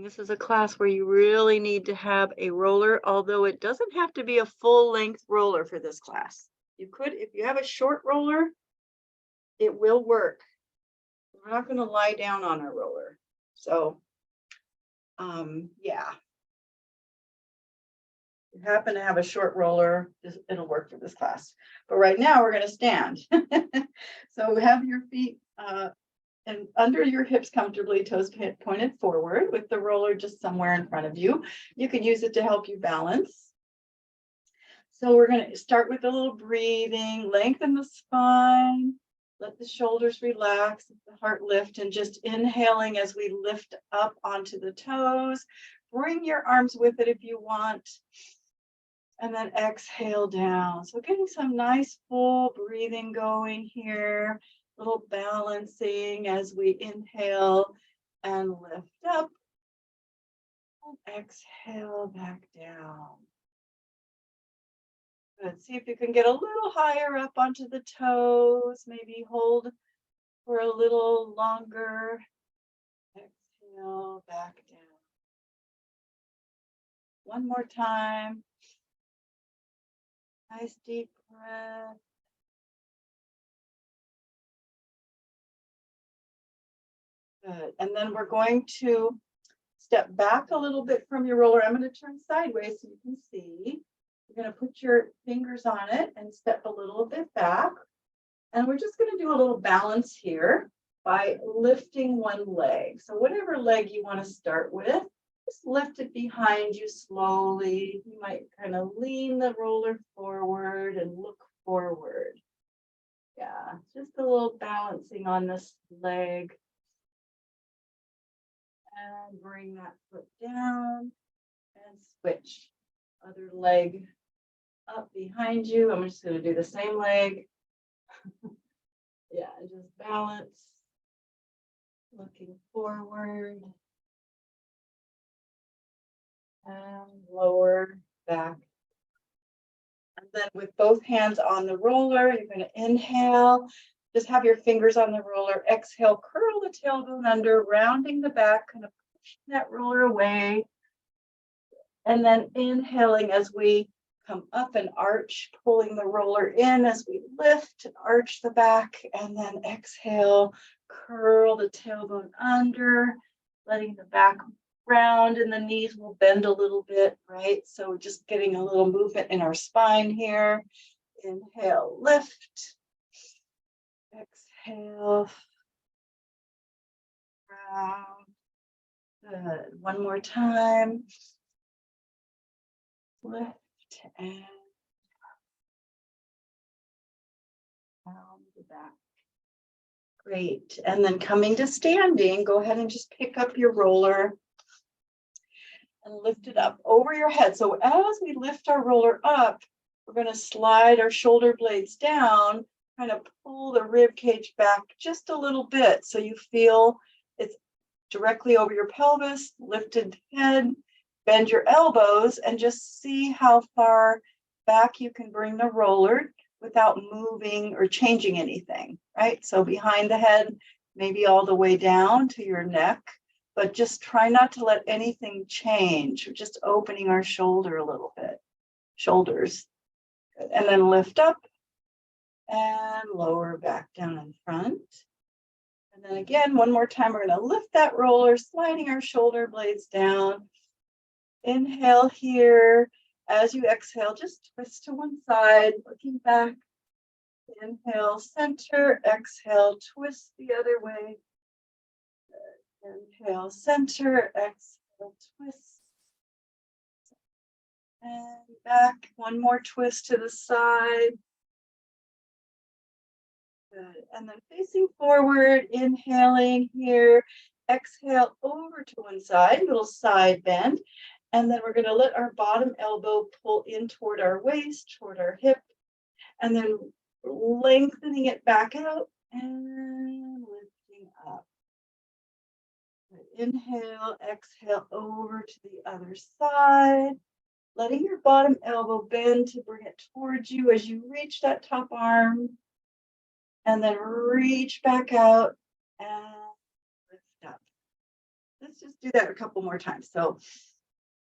This is a class where you really need to have a roller, although it doesn't have to be a full length roller for this class. You could, if you have a short roller, it will work. We're not going to lie down on our roller. So, yeah. If you happen to have a short roller, it'll work for this class. But right now we're going to stand. So have your feet and under your hips comfortably, toes pointed forward with the roller just somewhere in front of you. You can use it to help you balance. So we're going to start with a little breathing, lengthen the spine, let the shoulders relax, the heart lift, and just inhaling as we lift up onto the toes. Bring your arms with it if you want. And then exhale down. So getting some nice full breathing going here. Little balancing as we inhale and lift up and exhale back down. Good. See if you can get a little higher up onto the toes. Maybe hold for a little longer. Exhale back down. One more time. Nice deep breath. Good. And then we're going to step back a little bit from your roller. I'm going to turn sideways so you can see. You're going to put your fingers on it and step a little bit back. And we're just going to do a little balance here by lifting one leg. So whatever leg you want to start with, just lift it behind you slowly. You might kind of lean the roller forward and look forward. Yeah, just a little balancing on this leg. And bring that foot down and switch. Other leg up behind you. I'm just going to do the same leg. Yeah, just balance. Looking forward. And lower back. And then with both hands on the roller, you're going to inhale. Just have your fingers on the roller. Exhale, curl the tailbone under, rounding the back, kind of pushing that roller away. And then inhaling as we come up and arch, pulling the roller in as we lift and arch the back. And then exhale, curl the tailbone under, letting the back round, and the knees will bend a little bit, right? So just getting a little movement in our spine here. Inhale, lift. Exhale. Round. Good. One more time. Lift and round the back. Great. And then coming to standing, go ahead and just pick up your roller and lift it up over your head. So as we lift our roller up, we're going to slide our shoulder blades down, kind of pull the rib cage back just a little bit so you feel it's directly over your pelvis, lifted head, bend your elbows, and just see how far back you can bring the roller without moving or changing anything, right? So behind the head, maybe all the way down to your neck, but just try not to let anything change. We're just opening our shoulder a little bit, shoulders. Good. And then lift up and lower back down in front. And then again, one more time, we're going to lift that roller, sliding our shoulder blades down. Inhale here. As you exhale, just twist to one side, looking back. Inhale, center, exhale, twist the other way. Inhale, center, exhale, twist. And back, one more twist to the side. Good. And then facing forward, inhaling here. Exhale over to one side, little side bend. And then we're going to let our bottom elbow pull in toward our waist, toward our hip. And then lengthening it back out and lifting up. Inhale, exhale over to the other side. Letting your bottom elbow bend to bring it towards you as you reach that top arm. And then reach back out and lift up. Let's just do that a couple more times. So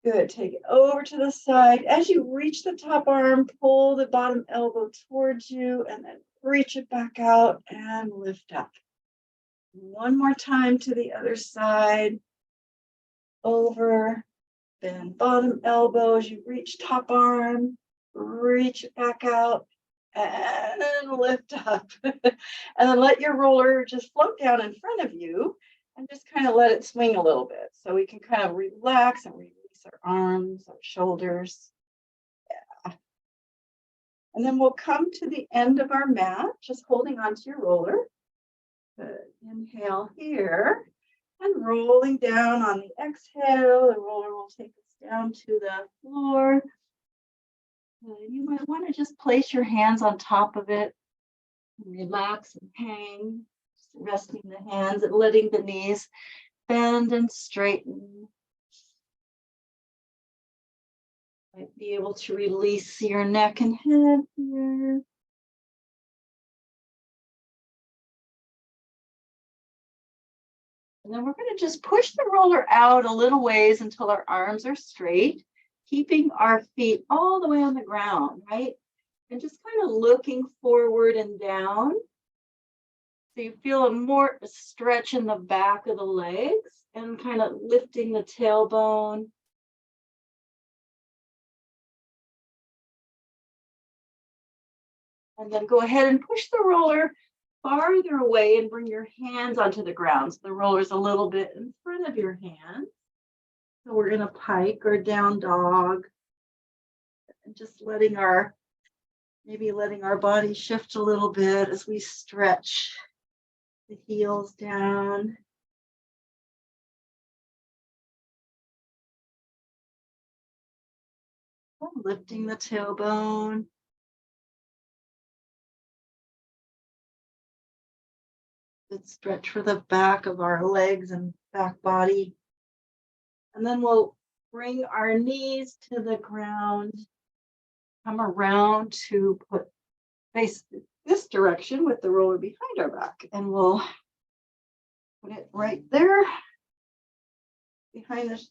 good. Take it over to the side. As you reach the top arm, pull the bottom elbow towards you and then reach it back out and lift up. One more time to the other side. Over, bend bottom elbow as you reach top arm, reach it back out and then lift up. And then let your roller just float down in front of you and just kind of let it swing a little bit. So we can kind of relax and release our arms, our shoulders. Yeah. And then we'll come to the end of our mat, just holding onto your roller. Good. Inhale here and rolling down on the exhale. The roller will take us down to the floor. You might want to just place your hands on top of it and relax and hang, just resting the hands and letting the knees bend and straighten. Might be able to release your neck and head here. And then we're going to just push the roller out a little ways until our arms are straight, keeping our feet all the way on the ground, right? And just kind of looking forward and down. So you feel a more stretch in the back of the legs and kind of lifting the tailbone. And then go ahead and push the roller farther away and bring your hands onto the ground. So the roller's a little bit in front of your hands. So we're in a pike or down dog. And just letting our body shift a little bit as we stretch the heels down. And lifting the tailbone. Good stretch for the back of our legs and back body. And then we'll bring our knees to the ground. Come around to face this direction with the roller behind our back. And we'll put it right there behind the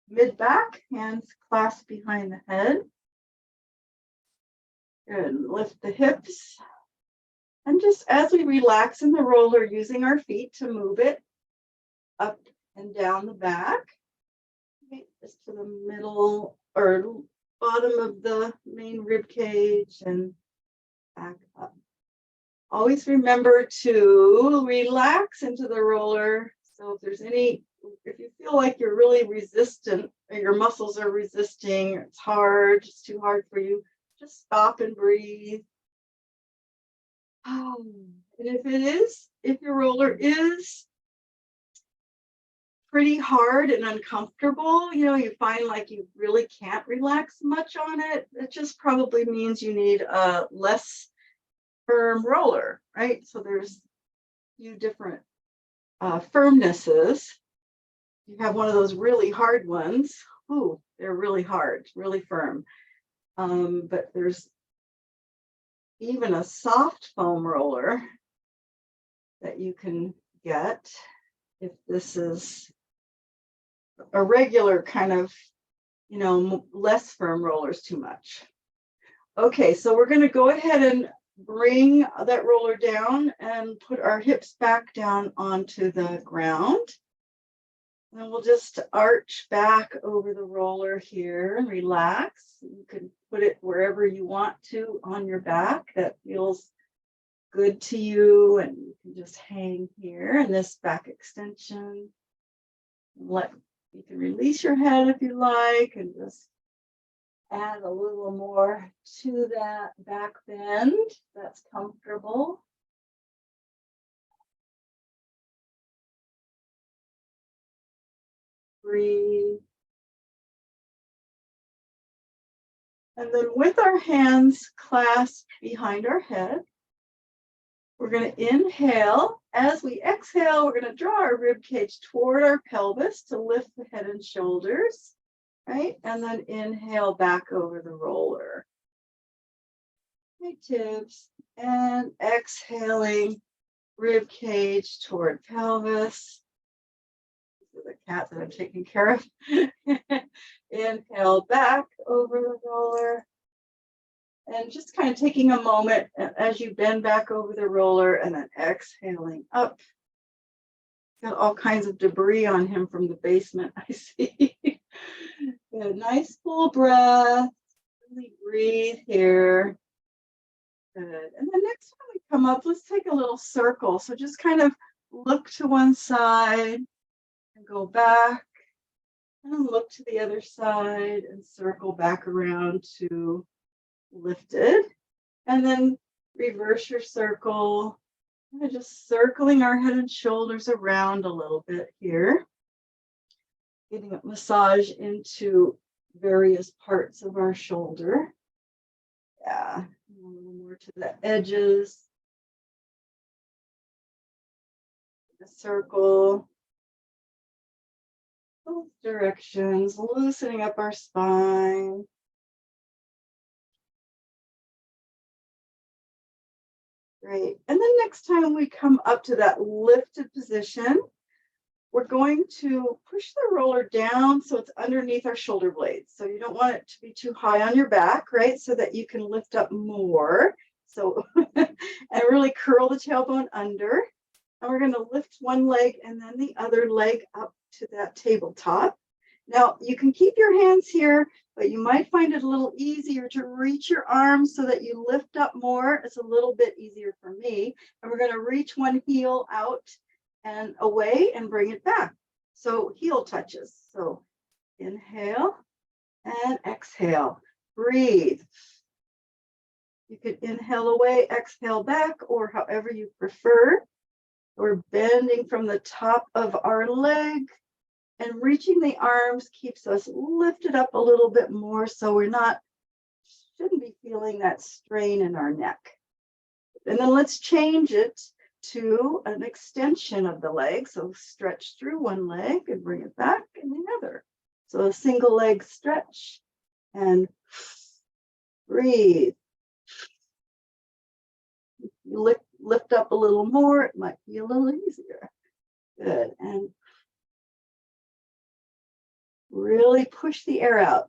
mid back, hands clasped behind the head. Good. Lift the hips. And just as we relax in the roller, using our feet to move it up and down the back, right, just to the middle or bottom of the main rib cage and back up. Always remember to relax into the roller. So if you feel like you're really resistant or your muscles are resisting, it's hard, it's too hard for you, just stop and breathe. And if your roller is pretty hard and uncomfortable, you find like you really can't relax much on it, it just probably means you need a less firm roller, right? So there's a few different firmnesses. You have one of those really hard ones. Ooh, they're really hard, really firm. But there's even a soft foam roller that you can get if this is a regular kind of, less firm rollers too much. Okay, so we're going to go ahead and bring that roller down and put our hips back down onto the ground. And then we'll just arch back over the roller here and relax. You can put it wherever you want to on your back that feels good to you, and you can just hang here in this back extension. You can release your head if you like and just add a little more to that back bend. That's comfortable. Breathe. And then with our hands clasped behind our head, we're going to inhale. As we exhale, we're going to draw our rib cage toward our pelvis to lift the head and shoulders, right? And then inhale back over the roller. Tips. And exhaling, rib cage toward pelvis. The cat that I'm taking care of. Inhale back over the roller. And just kind of taking a moment as you bend back over the roller and then exhaling up. Got all kinds of debris on him from the basement, I see. Good. Nice full breath. Really breathe here. Good. And then next time we come up, let's take a little circle. So just kind of look to one side and go back. And look to the other side and circle back around to lifted. And then reverse your circle. And just circling our head and shoulders around a little bit here. Getting a massage into various parts of our shoulder. Yeah, a little more to the edges. The circle. Both directions, loosening up our spine. Great. And then next time we come up to that lifted position, we're going to push the roller down so it's underneath our shoulder blades. So you don't want it to be too high on your back, right? So that you can lift up more. So, and really curl the tailbone under. And we're going to lift one leg and then the other leg up to that tabletop. Now, you can keep your hands here, but you might find it a little easier to reach your arms so that you lift up more. It's a little bit easier for me. And we're going to reach one heel out and away and bring it back. So heel touches. So inhale and exhale. Breathe. You could inhale away, exhale back, or however you prefer. We're bending from the top of our leg, and reaching the arms keeps us lifted up a little bit more, so shouldn't be feeling that strain in our neck. And then let's change it to an extension of the leg. So stretch through one leg and bring it back in the other. So a single leg stretch and breathe. You lift up a little more, it might be a little easier. Good. And really push the air out.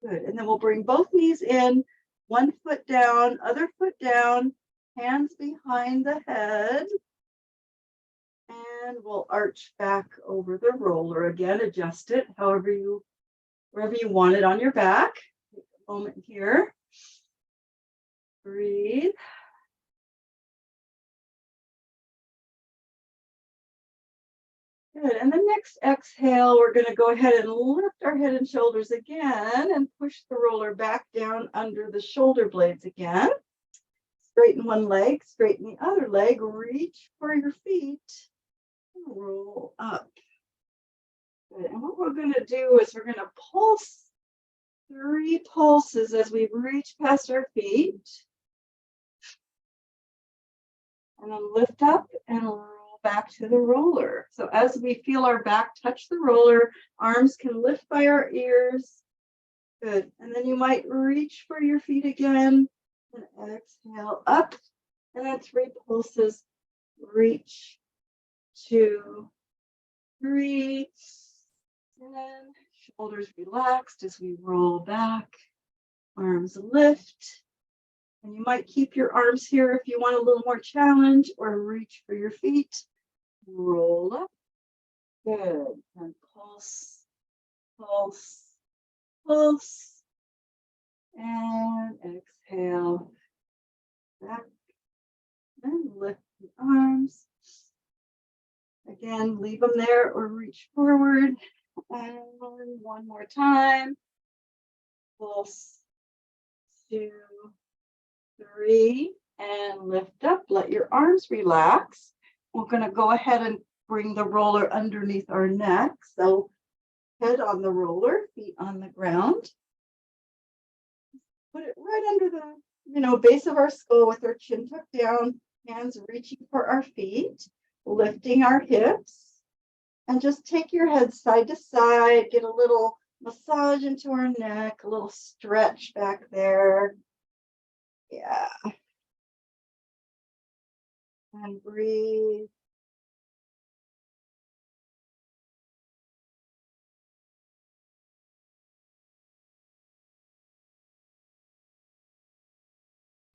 Good. And then we'll bring both knees in, one foot down, other foot down, hands behind the head. And we'll arch back over the roller again, adjust it wherever you want it on your back. Take a moment here. Breathe. Good. And the next exhale, we're going to go ahead and lift our head and shoulders again and push the roller back down under the shoulder blades again. Straighten one leg, straighten the other leg, reach for your feet, and roll up. Good. And what we're going to do is we're going to pulse 3 pulses as we reach past our feet. And then lift up and roll back to the roller. So as we feel our back touch the roller, arms can lift by our ears. Good. And then you might reach for your feet again and exhale up. And then 3 pulses. Reach, 2, 3. And then shoulders relaxed as we roll back. Arms lift. And you might keep your arms here if you want a little more challenge, or reach for your feet. Roll up. Good. And pulse, pulse, pulse. And exhale. Back. And lift the arms. Again, leave them there or reach forward. And one more time. Pulse. 2, 3, and lift up. Let your arms relax. We're going to go ahead and bring the roller underneath our neck. So head on the roller, feet on the ground. Put it right under the base of our skull with our chin tucked down, hands reaching for our feet, lifting our hips. And just take your head side to side, get a little massage into our neck, a little stretch back there. Yeah. And breathe.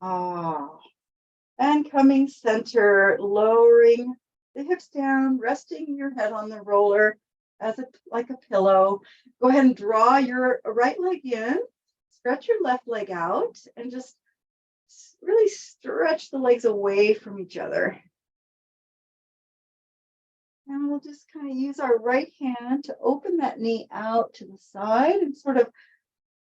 Ah. And coming center, lowering the hips down, resting your head on the roller as like a pillow. Go ahead and draw your right leg in, stretch your left leg out, and just really stretch the legs away from each other. And we'll just kind of use our right hand to open that knee out to the side and sort of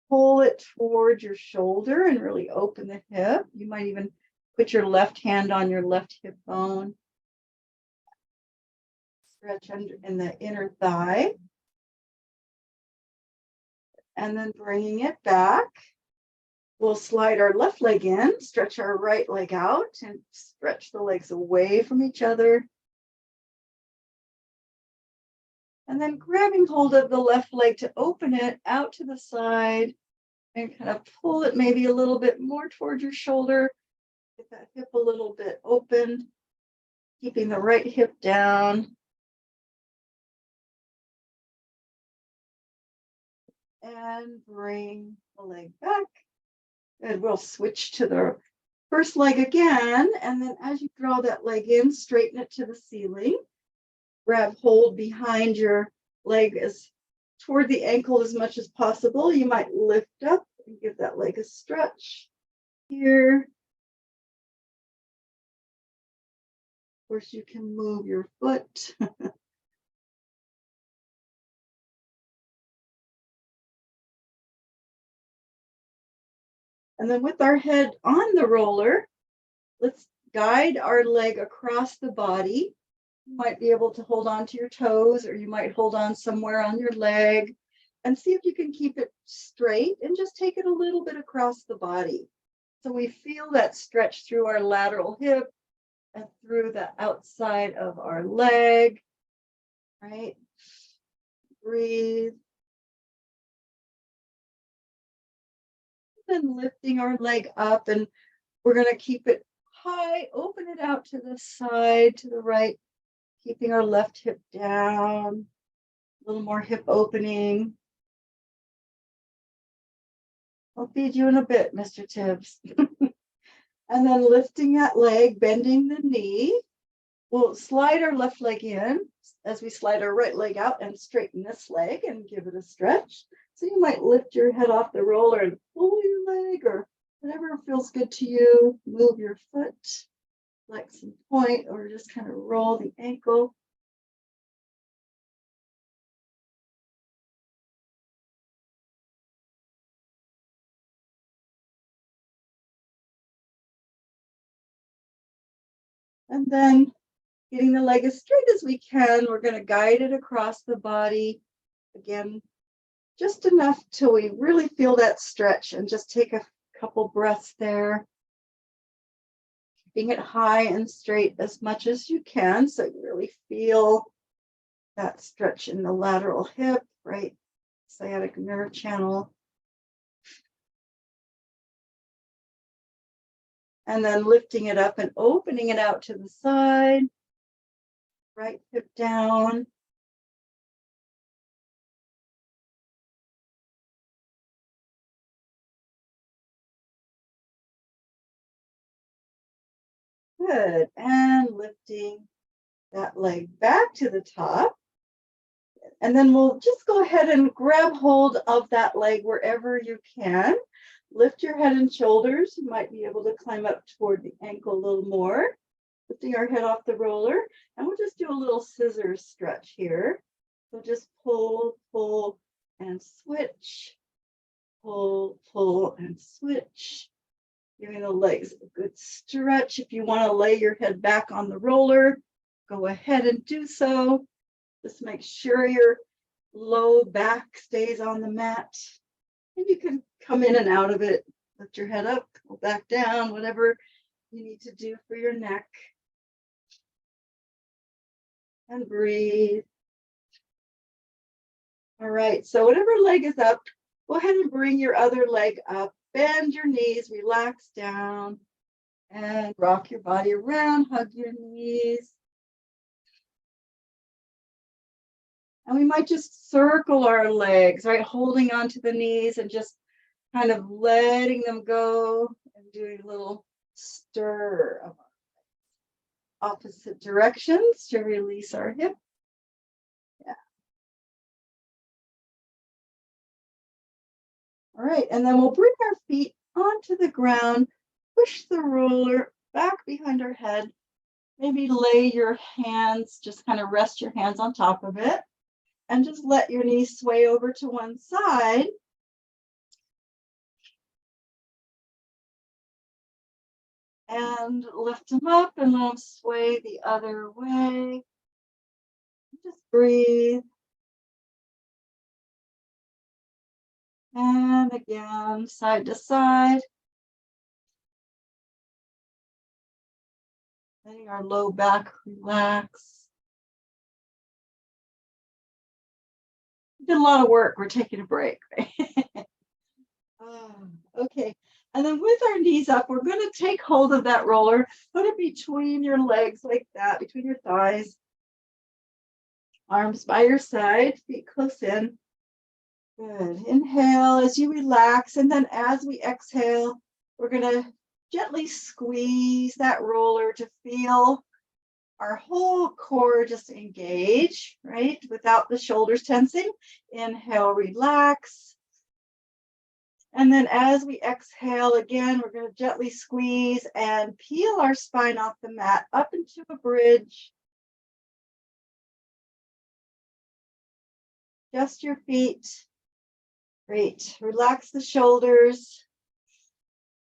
pull it towards your shoulder and really open the hip. You might even put your left hand on your left hip bone. Stretch under in the inner thigh. And then bringing it back, we'll slide our left leg in, stretch our right leg out, and stretch the legs away from each other. And then grabbing hold of the left leg to open it out to the side and kind of pull it maybe a little bit more towards your shoulder. Get that hip a little bit open, keeping the right hip down. And bring the leg back. And we'll switch to the first leg again. And then as you draw that leg in, straighten it to the ceiling. Grab hold behind your leg as toward the ankle as much as possible. You might lift up and give that leg a stretch here. Of course, you can move your foot. And then with our head on the roller, let's guide our leg across the body. You might be able to hold on to your toes, or you might hold on somewhere on your leg and see if you can keep it straight and just take it a little bit across the body. So we feel that stretch through our lateral hip and through the outside of our leg, right? Breathe. And lifting our leg up, and we're going to keep it high, open it out to the side, to the right, keeping our left hip down, a little more hip opening. I'll feed you in a bit, Mr. Tibbs. And then lifting that leg, bending the knee. We'll slide our left leg in as we slide our right leg out and straighten this leg and give it a stretch. So you might lift your head off the roller and pull your leg or whatever feels good to you. Move your foot, flex and point, or just kind of roll the ankle. And then getting the leg as straight as we can, we're going to guide it across the body. Again, just enough till we really feel that stretch, and just take a couple breaths there. Keeping it high and straight as much as you can, so you really feel that stretch in the lateral hip, right? Sciatic nerve channel. And then lifting it up and opening it out to the side. Right hip down. Good. And lifting that leg back to the top. And then we'll just go ahead and grab hold of that leg wherever you can. Lift your head and shoulders. You might be able to climb up toward the ankle a little more. Lifting our head off the roller. And we'll just do a little scissors stretch here. So just pull, pull, and switch. Pull, pull, and switch. Giving the legs a good stretch. If you want to lay your head back on the roller, go ahead and do so. Just make sure your low back stays on the mat. And you can come in and out of it. Lift your head up, go back down, whatever you need to do for your neck. And breathe. All right, so whatever leg is up, go ahead and bring your other leg up. Bend your knees, relax down, And rock your body around, hug your knees. And we might just circle our legs, right? Holding onto the knees and just kind of letting them go and doing a little stir of opposite directions to release our hip. Yeah. All right, and then we'll bring our feet onto the ground, push the roller back behind our head. Maybe lay your hands, just kind of rest your hands on top of it, and just let your knees sway over to one side. And lift them up and let them sway the other way. Just breathe. And again, side to side. Letting our low back relax. We did a lot of work. We're taking a break. Okay. And then with our knees up, we're going to take hold of that roller, put it between your legs like that, between your thighs. Arms by your side, feet close in. Good. Inhale as you relax. And then as we exhale, we're going to gently squeeze that roller to feel our whole core just engage, right? Without the shoulders tensing. Inhale, relax. And then as we exhale again, we're going to gently squeeze and peel our spine off the mat up into a bridge. Just your feet. Great. Relax the shoulders.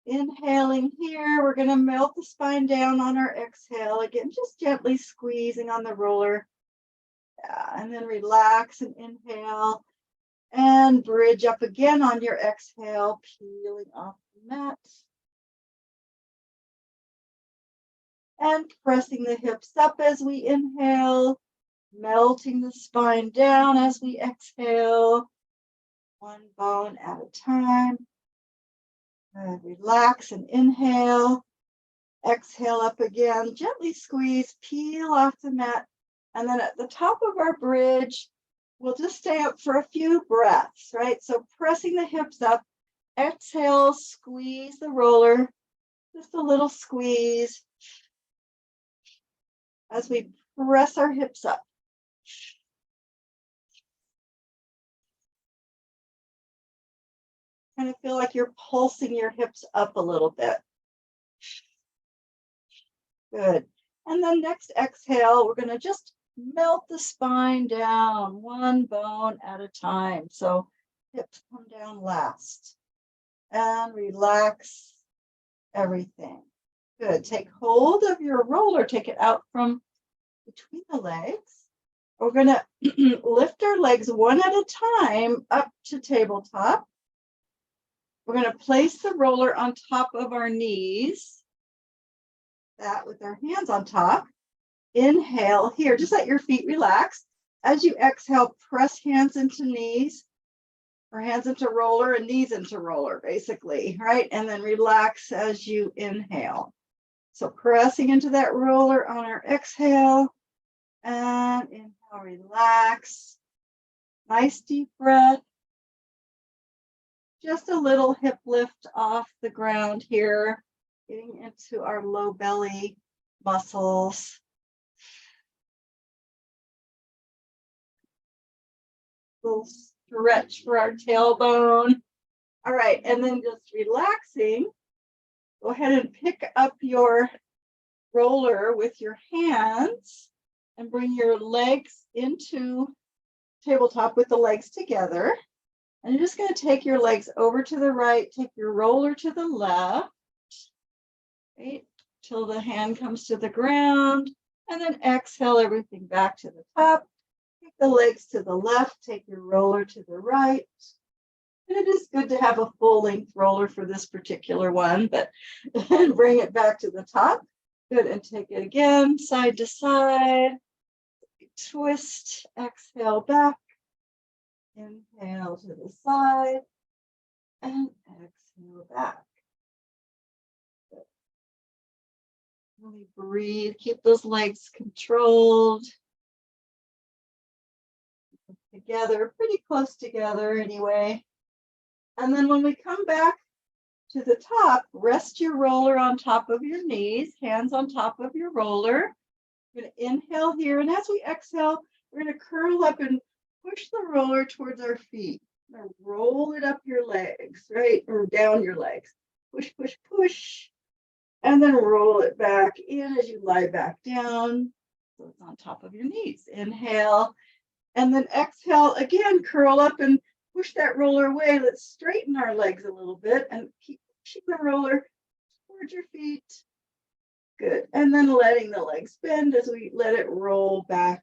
Inhaling here, we're going to melt the spine down on our exhale. Again, just gently squeezing on the roller. Yeah, and then relax and inhale. And bridge up again on your exhale, peeling off the mat. And pressing the hips up as we inhale, melting the spine down as we exhale, one bone at a time. And relax and inhale, exhale up again, gently squeeze, peel off the mat. And then at the top of our bridge, we'll just stay up for a few breaths, right? So pressing the hips up, exhale, squeeze the roller, just a little squeeze as we press our hips up. Kind of feel like you're pulsing your hips up a little bit. Good. And then next exhale, we're going to just melt the spine down one bone at a time. So hips come down last. And relax everything. Good. Take hold of your roller. Take it out from between the legs. We're going to lift our legs one at a time up to tabletop. We're going to place the roller on top of our knees. That with our hands on top. Inhale here. Just let your feet relax. As you exhale, press hands into knees, or hands into roller and knees into roller, basically, right? And then relax as you inhale. So pressing into that roller on our exhale. And inhale, relax. Nice deep breath. Just a little hip lift off the ground here, getting into our low belly muscles. Little stretch for our tailbone. All right, and then just relaxing. Go ahead and pick up your roller with your hands and bring your legs into tabletop with the legs together. And you're just going to take your legs over to the right, take your roller to the left, right, till the hand comes to the ground, and then exhale everything back to the top. Take the legs to the left, take your roller to the right. And it is good to have a full-length roller for this particular one, but and bring it back to the top. Good, and take it again, side to side. Twist, exhale back. Inhale to the side and exhale back. Good. Really breathe. Keep those legs controlled. Together, pretty close together anyway. And then when we come back to the top, rest your roller on top of your knees, hands on top of your roller. We're going to inhale here. And as we exhale, we're going to curl up and push the roller towards our feet. Roll it up your legs, right? Or down your legs. Push, push, push. And then roll it back in as you lie back down. So it's on top of your knees. Inhale. And then exhale again, curl up and push that roller away. Let's straighten our legs a little bit and keep pushing the roller towards your feet. Good. And then letting the legs bend as we let it roll back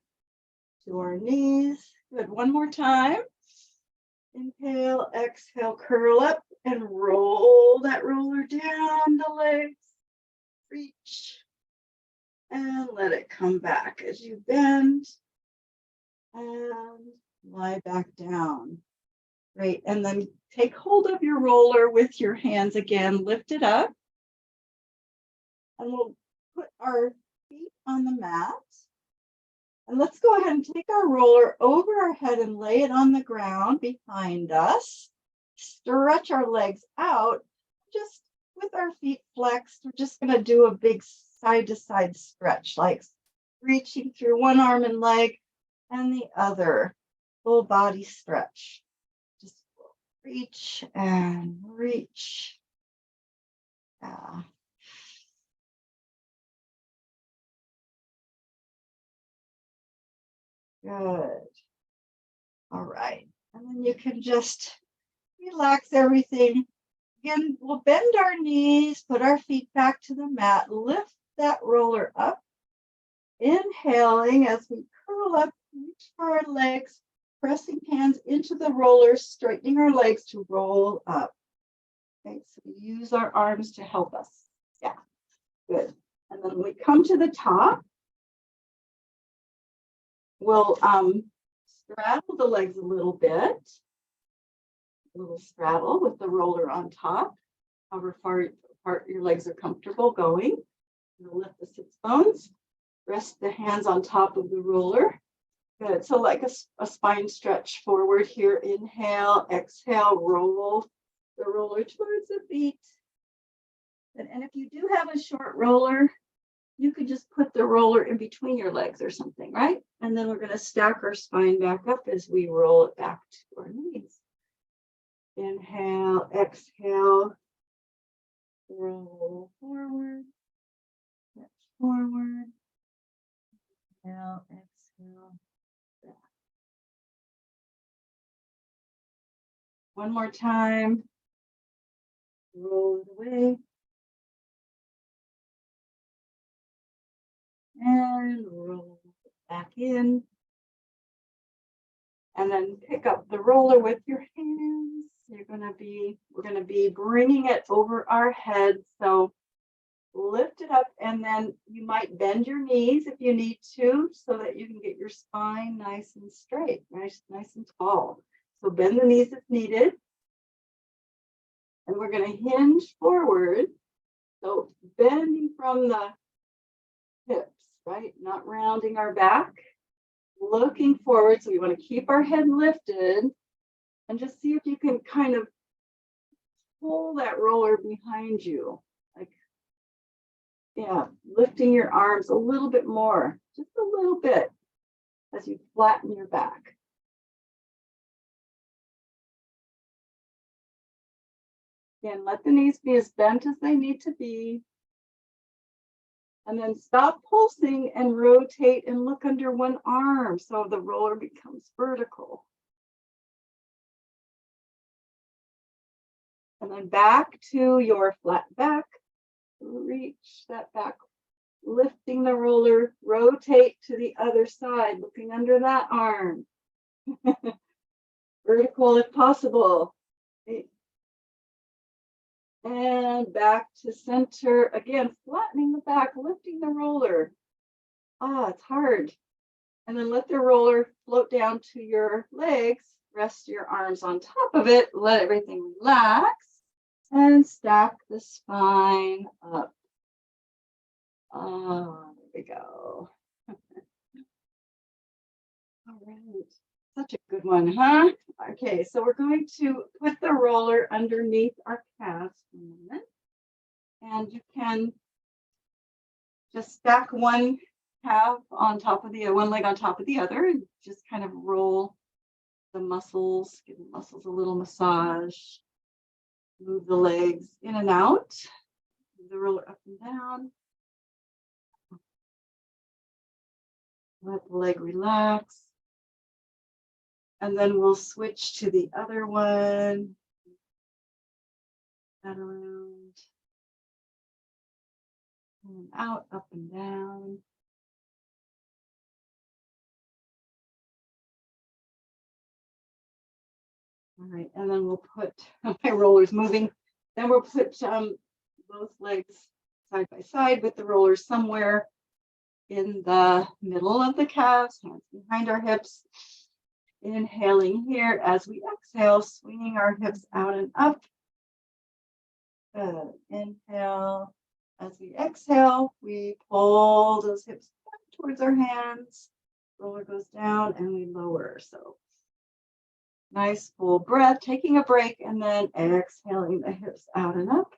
to our knees. Good. One more time. Inhale, exhale, curl up and roll that roller down the legs. Reach. And let it come back as you bend. And lie back down. Great. And then take hold of your roller with your hands again. Lift it up. And we'll put our feet on the mat. And let's go ahead and take our roller over our head and lay it on the ground behind us. Stretch our legs out. Just with our feet flexed, we're just going to do a big side-to-side stretch, like reaching through one arm and leg and the other. Full body stretch. Just reach and reach. Good. All right. And then you can just relax everything. Again, we'll bend our knees, put our feet back to the mat, lift that roller up. Inhaling as we curl up, reach for our legs, pressing hands into the roller, straightening our legs to roll up. Okay, so we use our arms to help us. Yeah, good. And then when we come to the top, we'll straddle the legs a little bit. A little straddle with the roller on top. However far apart your legs are comfortable going. You'll lift the sits bones. Rest the hands on top of the roller. Good. So like a spine stretch forward here. Inhale, exhale, roll the roller towards the feet. And if you do have a short roller, you could just put the roller in between your legs or something, right? And then we're going to stack our spine back up as we roll it back to our knees. Inhale, exhale, roll forward, stretch forward. Inhale, exhale, back. One more time. Roll it away. And roll it back in. And then pick up the roller with your hands. We're going to be bringing it over our head. So lift it up, and then you might bend your knees if you need to, so that you can get your spine nice and straight, nice and tall. So bend the knees if needed. And we're going to hinge forward. So bending from the hips, right? Not rounding our back. Looking forward. So we want to keep our head lifted and just see if you can kind of pull that roller behind you. Like, yeah, lifting your arms a little bit more, just a little bit as you flatten your back. Again, let the knees be as bent as they need to be. And then stop pulsing and rotate and look under one arm so the roller becomes vertical. And then back to your flat back. Reach that back, lifting the roller, rotate to the other side, looking under that arm. Vertical if possible. And back to center. Again, flattening the back, lifting the roller. It's hard. And then let the roller float down to your legs. Rest your arms on top of it. Let everything relax. And stack the spine up. Oh, there we go. All right. Such a good one, huh? Okay, so we're going to put the roller underneath our calves for a moment. And you can just stack one calf on top of the one leg on top of the other and just kind of roll the muscles, give the muscles a little massage. Move the legs in and out. Move the roller up and down. Let the leg relax. And then we'll switch to the other one. That around. And out, up and down. All right, and then we'll put my rollers moving. Then we'll put both legs side by side with the rollers somewhere in the middle of the calves, hands behind our hips. Inhaling here as we exhale, swinging our hips out and up. Good. Inhale. As we exhale, we pull those hips back towards our hands. Roller goes down and we lower. So nice full breath, taking a break and then exhaling the hips out and up.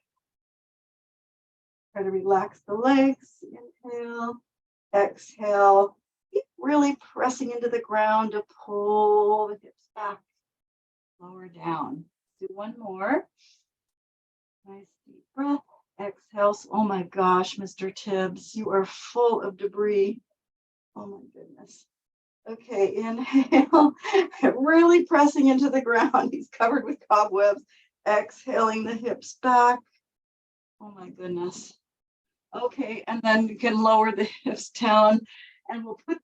Try to relax the legs. Inhale, exhale. Keep really pressing into the ground to pull the hips back, lower down. Do one more. Nice deep breath. Exhale. Oh my gosh, Mr. Tibbs, you are full of debris. Oh my goodness. Okay, inhale, really pressing into the ground. He's covered with cobwebs. Exhaling the hips back. Oh my goodness. Okay, and then you can lower the hips down and we'll put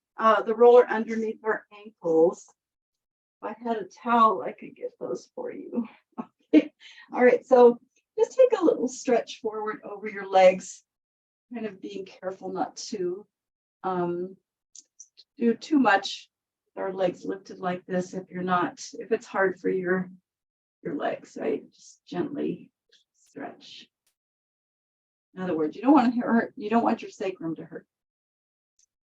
the roller underneath our ankles. If I had a towel, I could get those for you. Okay. All right, so just take a little stretch forward over your legs, kind of being careful not to do too much with our legs lifted like this if it's hard for your legs, right? Just gently stretch. In other words, you don't want your sacrum to hurt.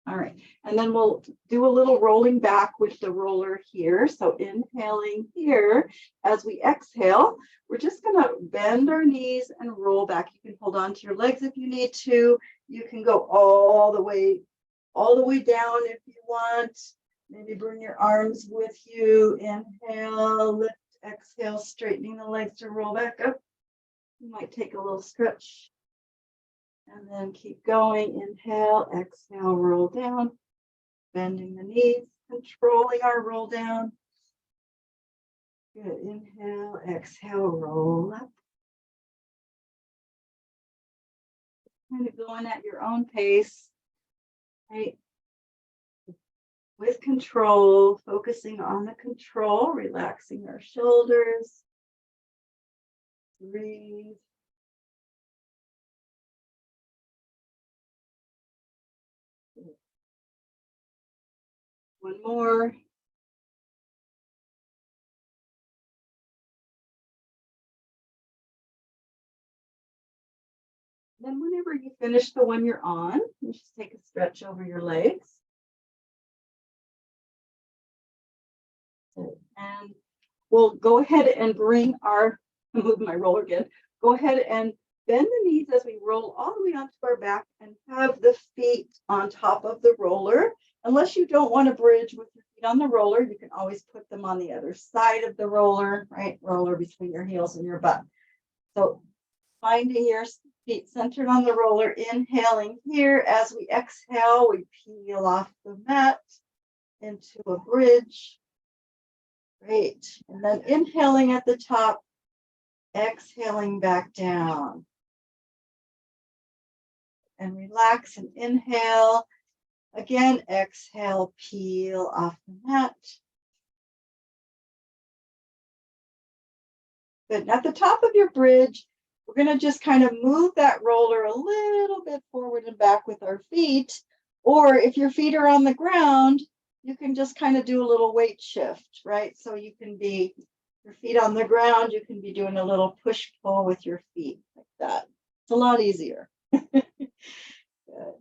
All right, and then we'll do a little rolling back with the roller here. So inhaling here, as we exhale, we're just gonna bend our knees and roll back. You can hold on to your legs if you need to. You can go all the way down if you want. Maybe bring your arms with you. Inhale, lift, exhale, straightening the legs to roll back up. You might take a little stretch. And then keep going. Inhale, exhale, roll down. Bending the knees, controlling our roll down. Good. Inhale, exhale, roll up. Kind of going at your own pace, right? With control, focusing on the control, relaxing our shoulders. Breathe. One more. Then whenever you finish the one you're on, you just take a stretch over your legs. And we'll go ahead and move my roller again. Go ahead and bend the knees as we roll all the way onto our back and have the feet on top of the roller. Unless you don't want to bridge with your feet on the roller, you can always put them on the other side of the roller, right? Roller between your heels and your butt. So finding your feet centered on the roller, inhaling here. As we exhale, we peel off the mat into a bridge. Great. And then inhaling at the top, exhaling back down. And relax and inhale. Again, exhale, peel off the mat. Good. At the top of your bridge, we're going to just kind of move that roller a little bit forward and back with our feet. Or if your feet are on the ground, you can just kind of do a little weight shift, right? So you can be your feet on the ground, you can be doing a little push pull with your feet like that. It's a lot easier. Good.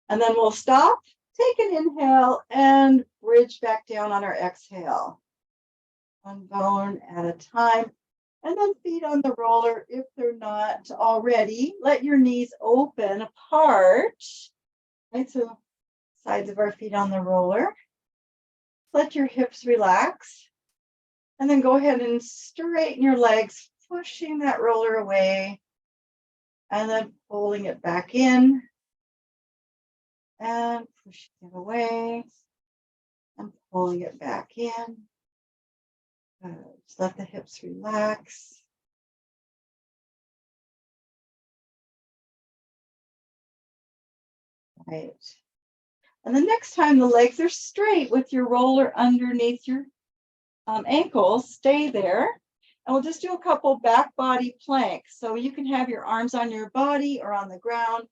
And then we'll stop, take an inhale, and bridge back down on our exhale. One bone at a time. And then feet on the roller if they're not already. Let your knees open apart. Right, so sides of our feet on the roller. Let your hips relax. And then go ahead and straighten your legs, pushing that roller away. And then pulling it back in. And pushing it away. And pulling it back in. Just let the hips relax. Right. And the next time the legs are straight with your roller underneath your ankles, stay there. And we'll just do a couple back body planks. So you can have your arms on your body or on the ground.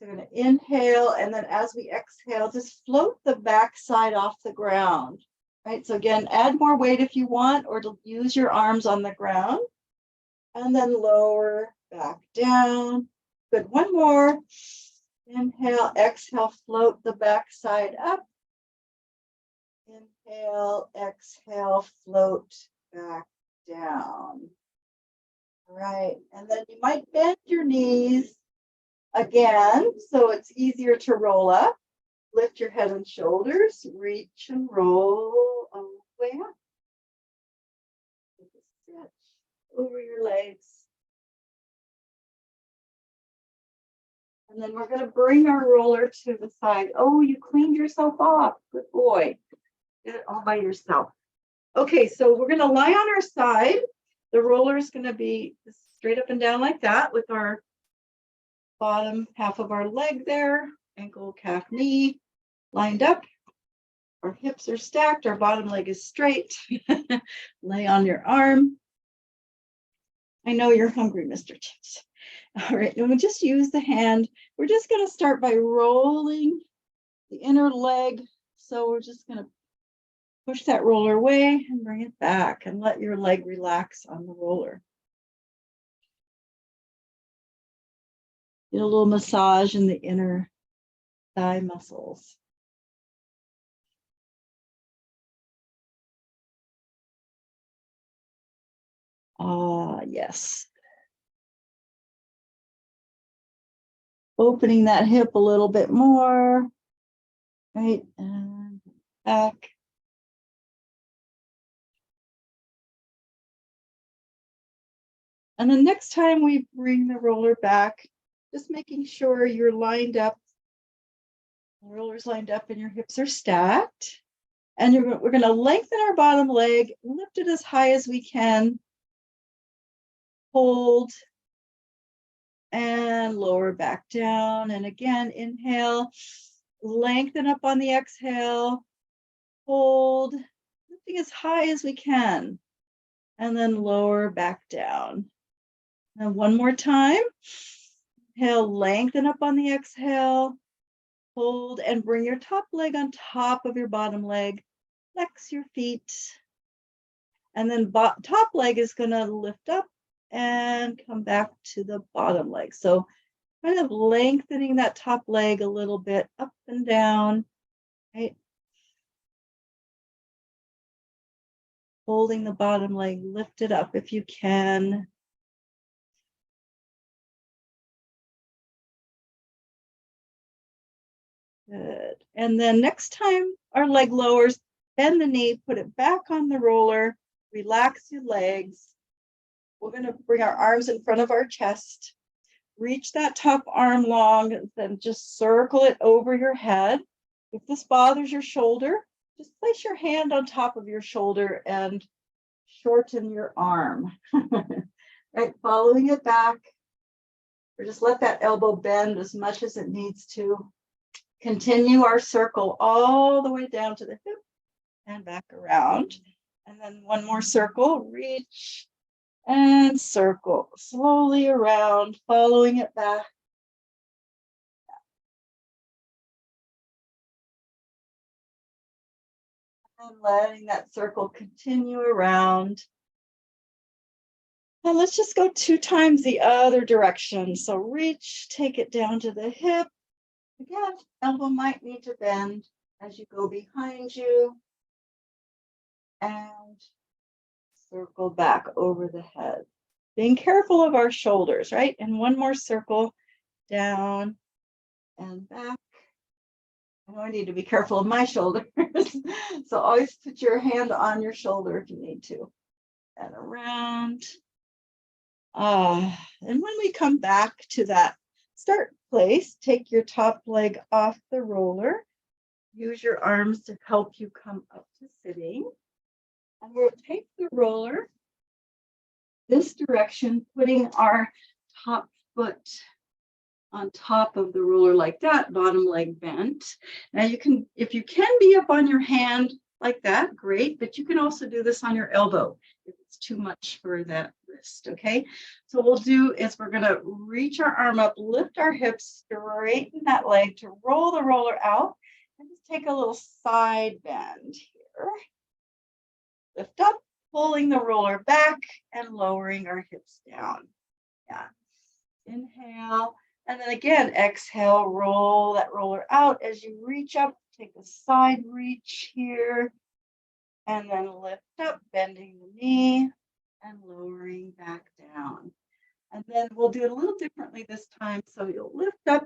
We're going to inhale, and then as we exhale, just float the back side off the ground. Right. So again, add more weight if you want, or to use your arms on the ground. And then lower back down. Good. One more. Inhale, exhale, float the back side up. Inhale, exhale, float back down. All right. And then you might bend your knees again, so it's easier to roll up. Lift your head and shoulders, reach and roll all the way up. Stretch over your legs. And then we're going to bring our roller to the side. Oh, you cleaned yourself off. Good boy. Did it all by yourself. Okay, so we're going to lie on our side. The roller is going to be straight up and down like that with our bottom half of our leg there, ankle, calf, knee lined up. Our hips are stacked. Our bottom leg is straight. Lay on your arm. I know you're hungry, Mr. Chips. All right, and we'll just use the hand. We're just going to start by rolling the inner leg. So we're just going to push that roller away and bring it back and let your leg relax on the roller. Get a little massage in the inner thigh muscles. Ah, yes. Opening that hip a little bit more. Right, and back. And then next time we bring the roller back, just making sure you're lined up. The roller's lined up and your hips are stacked. And we're going to lengthen our bottom leg, lift it as high as we can. Hold. And lower back down. And again, inhale. Lengthen up on the exhale. Hold. Lifting as high as we can. And then lower back down. And one more time. Inhale, lengthen up on the exhale. Hold and bring your top leg on top of your bottom leg. Flex your feet. And then top leg is going to lift up and come back to the bottom leg. So kind of lengthening that top leg a little bit up and down. Right? Holding the bottom leg, lift it up if you can. Good. And then next time our leg lowers, bend the knee, put it back on the roller, relax your legs. We're going to bring our arms in front of our chest. Reach that top arm long, and then just circle it over your head. If this bothers your shoulder, just place your hand on top of your shoulder and shorten your arm. Right, following it back. Or just let that elbow bend as much as it needs to. Continue our circle all the way down to the hip and back around. And then one more circle, reach and circle slowly around, following it back. And letting that circle continue around. Now let's just go 2 times the other direction. So reach, take it down to the hip. Again, elbow might need to bend as you go behind you. And circle back over the head. Being careful of our shoulders, right? And one more circle down and back. I know I need to be careful of my shoulders. So always put your hand on your shoulder if you need to. And around. And when we come back to that start place, take your top leg off the roller. Use your arms to help you come up to sitting. And we'll take the roller this direction, putting our top foot on top of the roller like that, bottom leg bent. Now you can, if you can be up on your hand like that, great, but you can also do this on your elbow if it's too much for that wrist, okay? So what we'll do is we're gonna reach our arm up, lift our hips, straighten that leg to roll the roller out, and just take a little side bend here. Lift up, pulling the roller back and lowering our hips down. Yeah. Inhale. And then again, exhale, roll that roller out as you reach up, take a side reach here, and then lift up, bending the knee and lowering back down. And then we'll do it a little differently this time. So you'll lift up,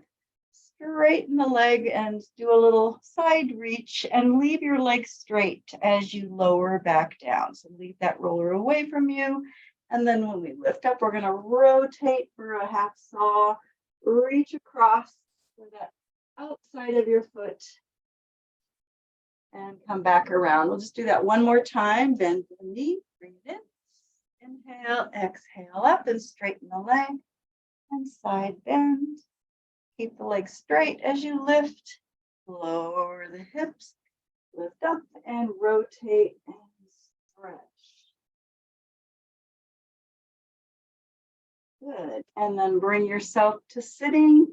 straighten the leg and do a little side reach and leave your leg straight as you lower back down. So leave that roller away from you. And then when we lift up, we're going to rotate for a half saw, reach across for that outside of your foot and come back around. We'll just do that one more time. Bend the knee, bring it in. Inhale, exhale up and straighten the leg and side bend. Keep the leg straight as you lift. Lower the hips, lift up and rotate and stretch. Good. And then bring yourself to sitting.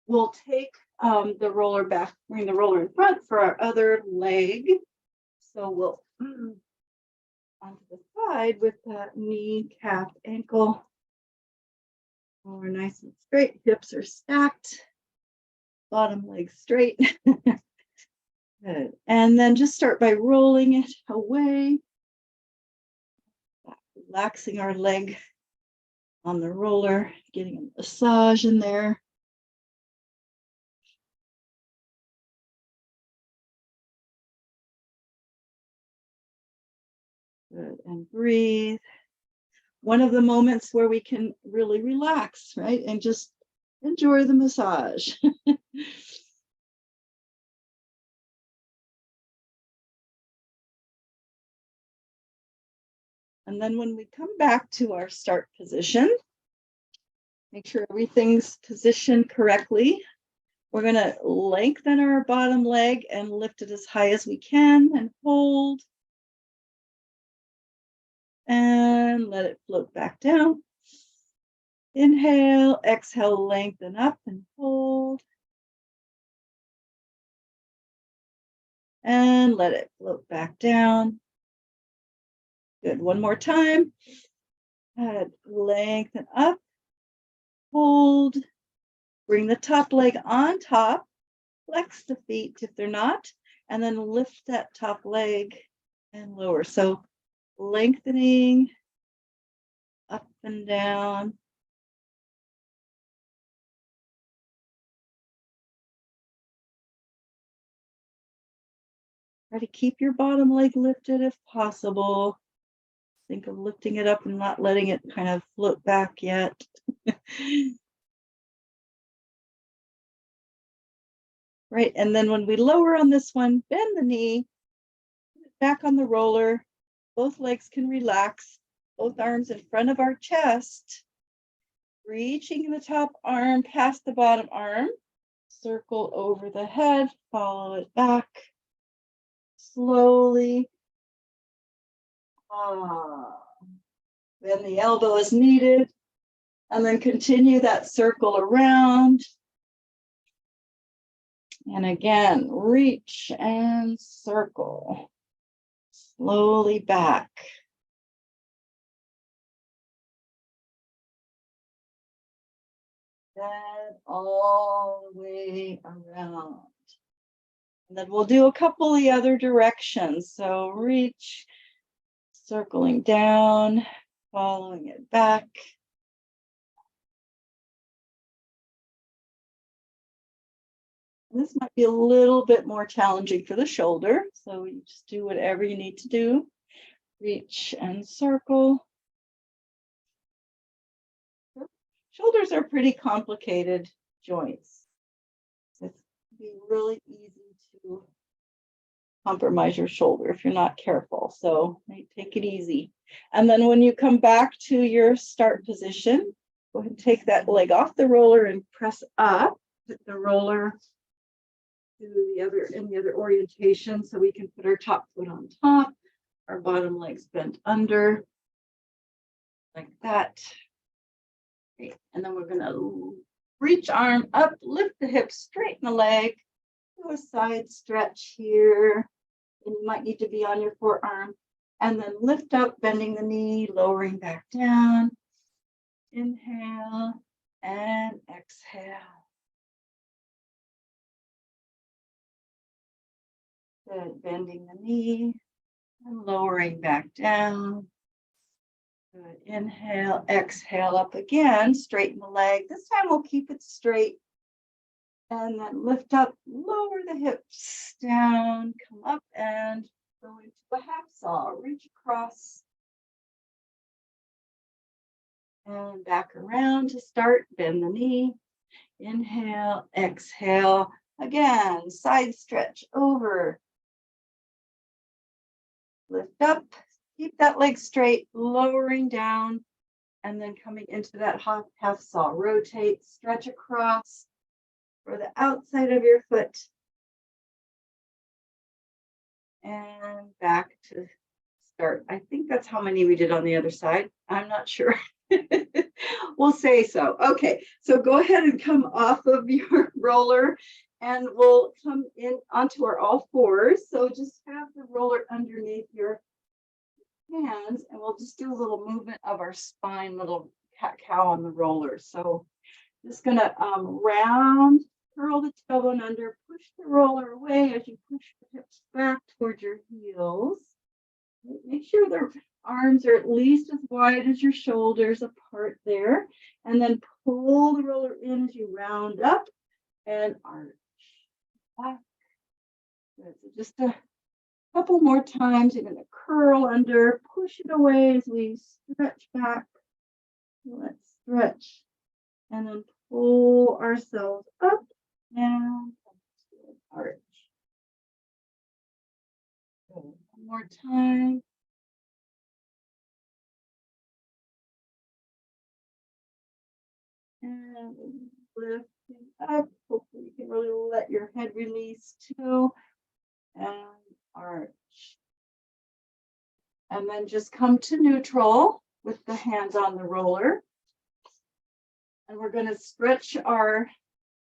We'll take the roller back, bring the roller in front for our other leg. So we'll onto the side with that knee, calf, ankle. We're nice and straight. Hips are stacked. Bottom leg straight. Good. And then just start by rolling it away. Relaxing our leg on the roller, getting a massage in there. Good. And breathe. One of the moments where we can really relax, right? And just enjoy the massage. And then when we come back to our start position, make sure everything's positioned correctly. We're going to lengthen our bottom leg and lift it as high as we can and hold. And let it float back down. Inhale, exhale, lengthen up and hold. And let it float back down. Good. One more time. Good. Lengthen up. Hold. Bring the top leg on top. Flex the feet if they're not. And then lift that top leg and lower. So lengthening up and down. Try to keep your bottom leg lifted if possible. Think of lifting it up and not letting it kind of float back yet. Right, and then when we lower on this one, bend the knee, put it back on the roller. Both legs can relax, both arms in front of our chest. Reaching the top arm past the bottom arm. Circle over the head, follow it back. Slowly. Then the elbow is needed. And then continue that circle around. And again, reach and circle. Slowly back. and all the way around. And then we'll do a couple of the other directions. So reach, circling down, following it back. This might be a little bit more challenging for the shoulder, so you just do whatever you need to do. Reach and circle. Shoulders are pretty complicated joints. It's be really easy to compromise your shoulder if you're not careful. So take it easy. And then when you come back to your start position, go ahead and take that leg off the roller and press up. Put the roller to the other orientation so we can put our top foot on top, our bottom legs bent under, like that. Okay. And then we're gonna reach arm up, lift the hips, straighten the leg, do a side stretch here. And you might need to be on your forearm. And then lift up, bending the knee, lowering back down. Inhale and exhale. Good. Bending the knee and lowering back down. Good. Inhale, exhale up again. Straighten the leg. This time we'll keep it straight. And then lift up, lower the hips down, come up and go into a half saw. Reach across and back around to start. Bend the knee. Inhale, exhale. Again, side stretch over. Lift up, keep that leg straight, lowering down, and then coming into that half saw. Rotate, stretch across for the outside of your foot. And back to start. I think that's how many we did on the other side. I'm not sure. We'll say so. Okay, so go ahead and come off of your roller and we'll come in onto our all fours. So just have the roller underneath your hands and we'll just do a little movement of our spine, little cat-cow on the roller. So just gonna round, curl the tailbone under, push the roller away as you push the hips back towards your heels. Make sure the arms are at least as wide as your shoulders apart there. And then pull the roller in as you round up and arch back. Good. So just a couple more times. You're going to curl under, push it away as we stretch back. Let's stretch. And then pull ourselves up and arch. Good. One more time. And lifting up. Hopefully you can really let your head release too. And arch. And then just come to neutral with the hands on the roller. And we're going to stretch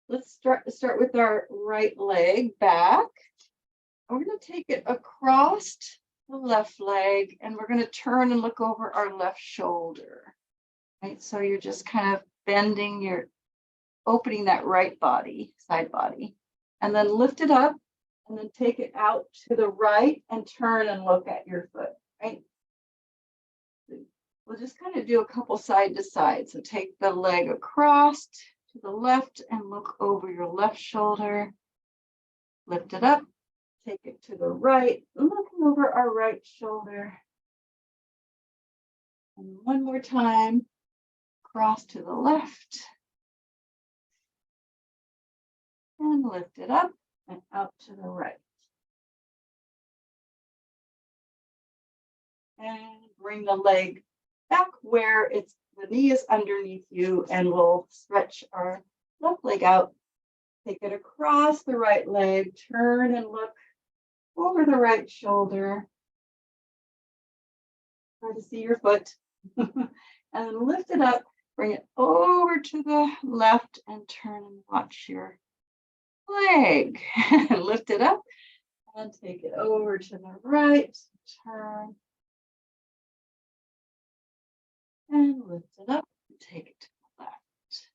let's start with our right leg back. And we're going to take it across the left leg and we're going to turn and look over our left shoulder. Right? So you're just kind of bending opening that right body, side body, and then lift it up and then take it out to the right and turn and look at your foot, right? We'll just kind of do a couple side to side. So take the leg across to the left and look over your left shoulder. Lift it up, take it to the right, looking over our right shoulder. And one more time, cross to the left. And lift it up and out to the right. And bring the leg back where the knee is underneath you, and we'll stretch our left leg out. Take it across the right leg, turn and look over the right shoulder. Try to see your foot. And then lift it up, bring it over to the left and turn and watch your leg. Lift it up and take it over to the right, turn. And lift it up and take it to the left.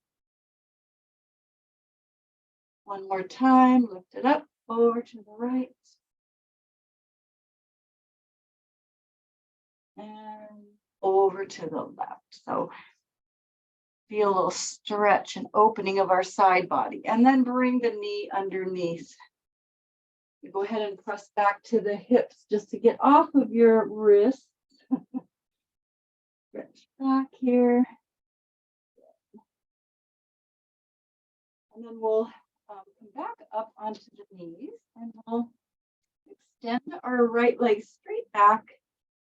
One more time, lift it up, over to the right. And over to the left. So feel a little stretch and opening of our side body. And then bring the knee underneath. You go ahead and press back to the hips just to get off of your wrists. Stretch back here. And then we'll come back up onto the knees and we'll extend our right leg straight back.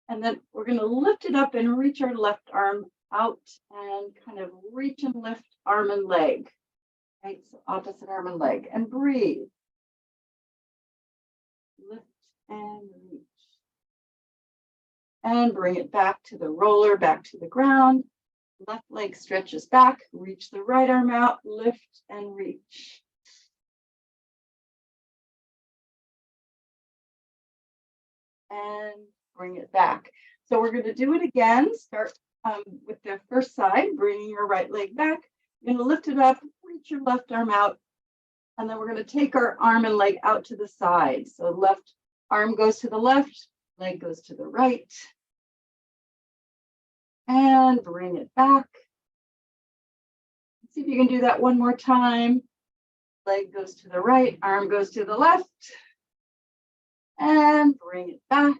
And then we're going to lift it up and reach our left arm out and kind of reach and lift arm and leg. Right, so opposite arm and leg. And breathe. Lift and reach. And bring it back to the roller, back to the ground. Left leg stretches back. Reach the right arm out. Lift and reach. And bring it back. So we're going to do it again. Start with the first side, bringing your right leg back. You're going to lift it up, reach your left arm out, and then we're going to take our arm and leg out to the side. So left arm goes to the left, leg goes to the right. And bring it back. See if you can do that one more time. Leg goes to the right, arm goes to the left. And bring it back.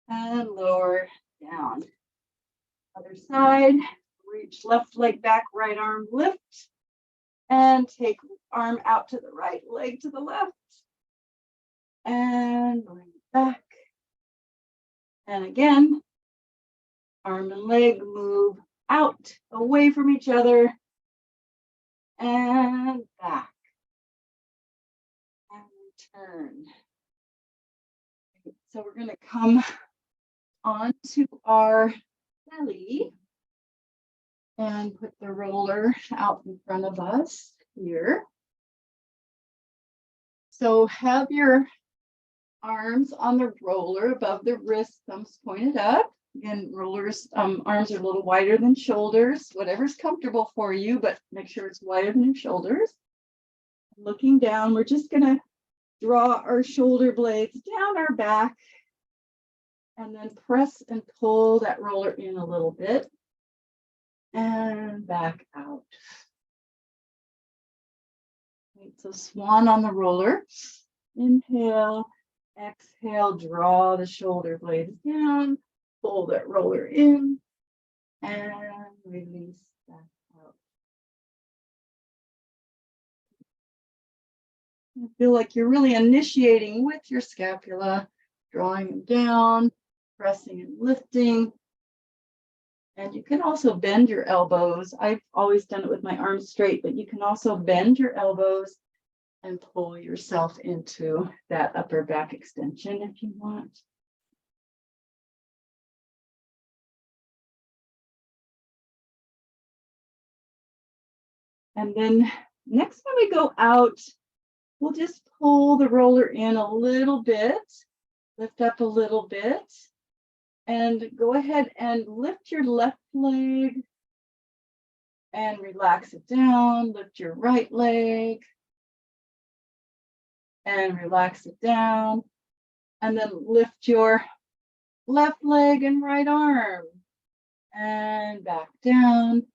And lower down. Other side, reach left leg back, right arm lift. And take arm out to the right, leg to the left. And bring it back. And again, arm and leg move out, away from each other. And back. And return. So we're going to come onto our belly and put the roller out in front of us here. So have your arms on the roller above the wrist, thumbs pointed up. Again, rollers, arms are a little wider than shoulders, whatever's comfortable for you, but make sure it's wider than your shoulders. Looking down, we're just going to draw our shoulder blades down our back and then press and pull that roller in a little bit and back out. Right, so swan on the roller. Inhale, exhale, draw the shoulder blades down, pull that roller in and release back out. I feel like you're really initiating with your scapula, drawing them down, pressing and lifting. And you can also bend your elbows. I've always done it with my arms straight, but you can also bend your elbows and pull yourself into that upper back extension if you want. And then next time we go out, we'll just pull the roller in a little bit, lift up a little bit, and go ahead and lift your left leg and relax it down. Lift your right leg and relax it down. And then lift your left leg and right arm and back down.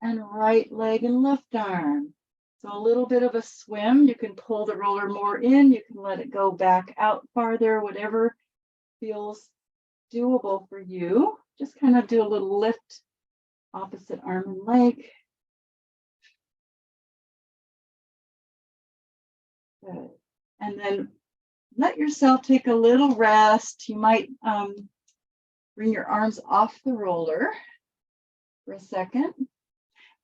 And right leg and left arm. So a little bit of a swim. You can pull the roller more in. You can let it go back out farther, whatever feels doable for you. Just kind of do a little lift, opposite arm and leg. Good. And then let yourself take a little rest. You might bring your arms off the roller for a second.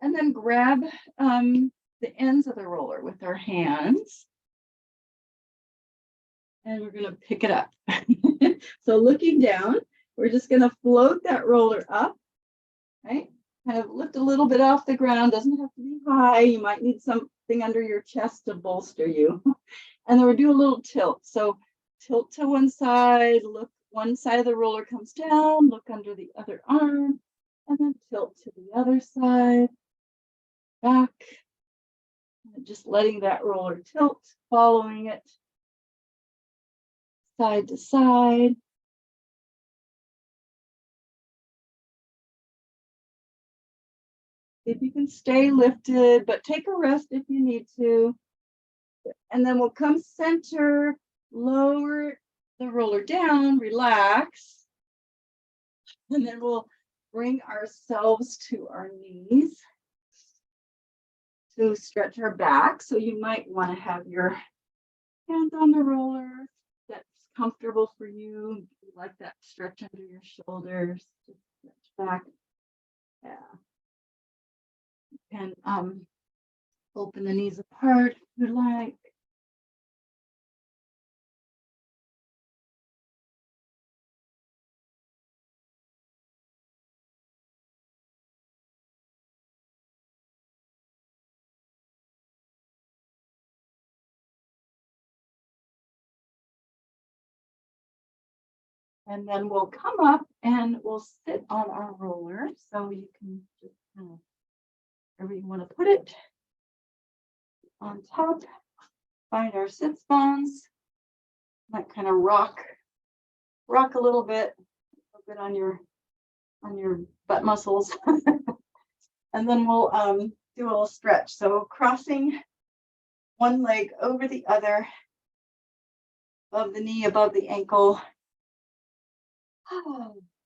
And then grab the ends of the roller with our hands. And we're going to pick it up. So looking down, we're just going to float that roller up, right? Kind of lift a little bit off the ground. Doesn't have to be high. You might need something under your chest to bolster you. And then we'll do a little tilt. So tilt to one side, look, one side of the roller comes down, look under the other arm, and then tilt to the other side. Back And just letting that roller tilt, following it side to side. If you can stay lifted, but take a rest if you need to. And then we'll come center, lower the roller down, relax. And then we'll bring ourselves to our knees to stretch our back. So you might want to have your hands on the roller. That's comfortable for you. You like that stretch under your shoulders. Just stretch back. Yeah. You can open the knees apart if you like. And then we'll come up and we'll sit on our roller. So you can just kind of, wherever you want to put it, on top, find our sits bones. Might kind of rock a little bit on your butt muscles. And then we'll do a little stretch. So crossing one leg over the other, above the knee, above the ankle.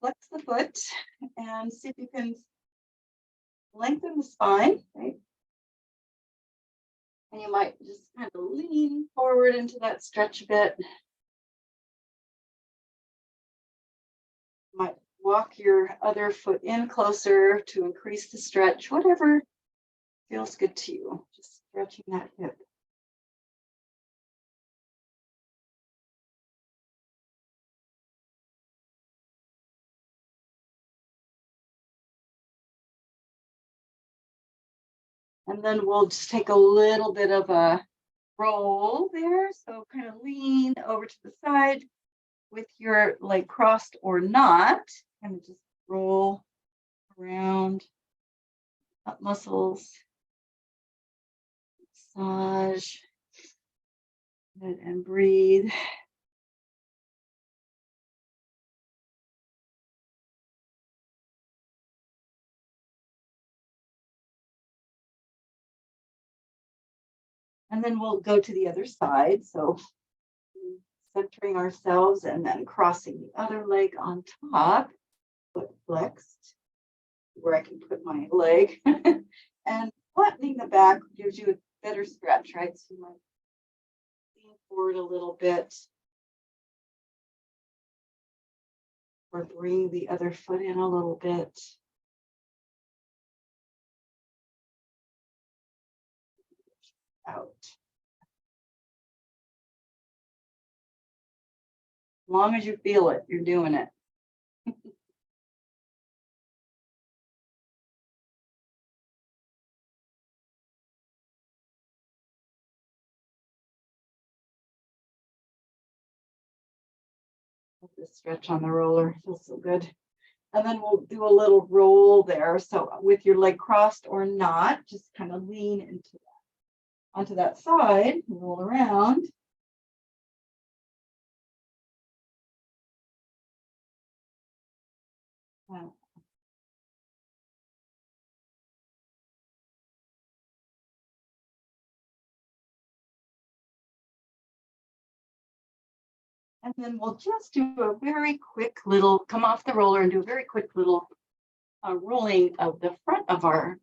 Flex the foot and see if you can lengthen the spine, right? And you might just kind of lean forward into that stretch a bit. Might walk your other foot in closer to increase the stretch, whatever feels good to you. Just stretching that hip. And then we'll just take a little bit of a roll there. So kind of lean over to the side with your leg crossed or not. Kind of just roll around up muscles. Massage. And breathe. And then we'll go to the other side. So centering ourselves and then crossing the other leg on top, foot flexed, where I can put my leg. And flattening the back gives you a better stretch, right? So you might lean forward a little bit. Or bring the other foot in a little bit. Out. As long as you feel it, you're doing it. This stretch on the roller feels so good. And then we'll do a little roll there. So with your leg crossed or not, just kind of lean into that, onto that side, roll around. Wow. And then we'll just do a very quick little, come off the roller and do a very quick little rolling of the front of our,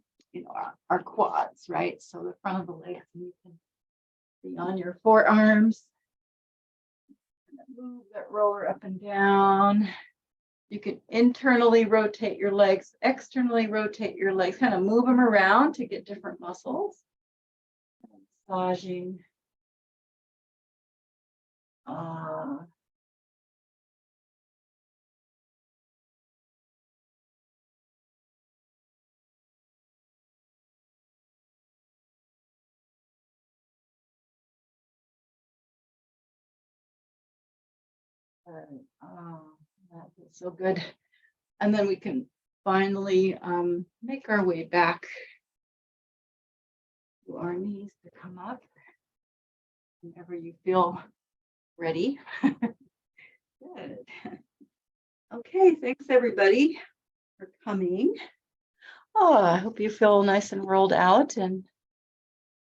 our quads, right? So the front of the legs, and you can be on your forearms. Move that roller up and down. You can internally rotate your legs, externally rotate your legs, kind of move them around to get different muscles. Massaging. That feels so good. And then we can finally make our way back to our knees to come up whenever you feel ready. Good. Okay, thanks everybody for coming. Oh, I hope you feel nice and rolled out and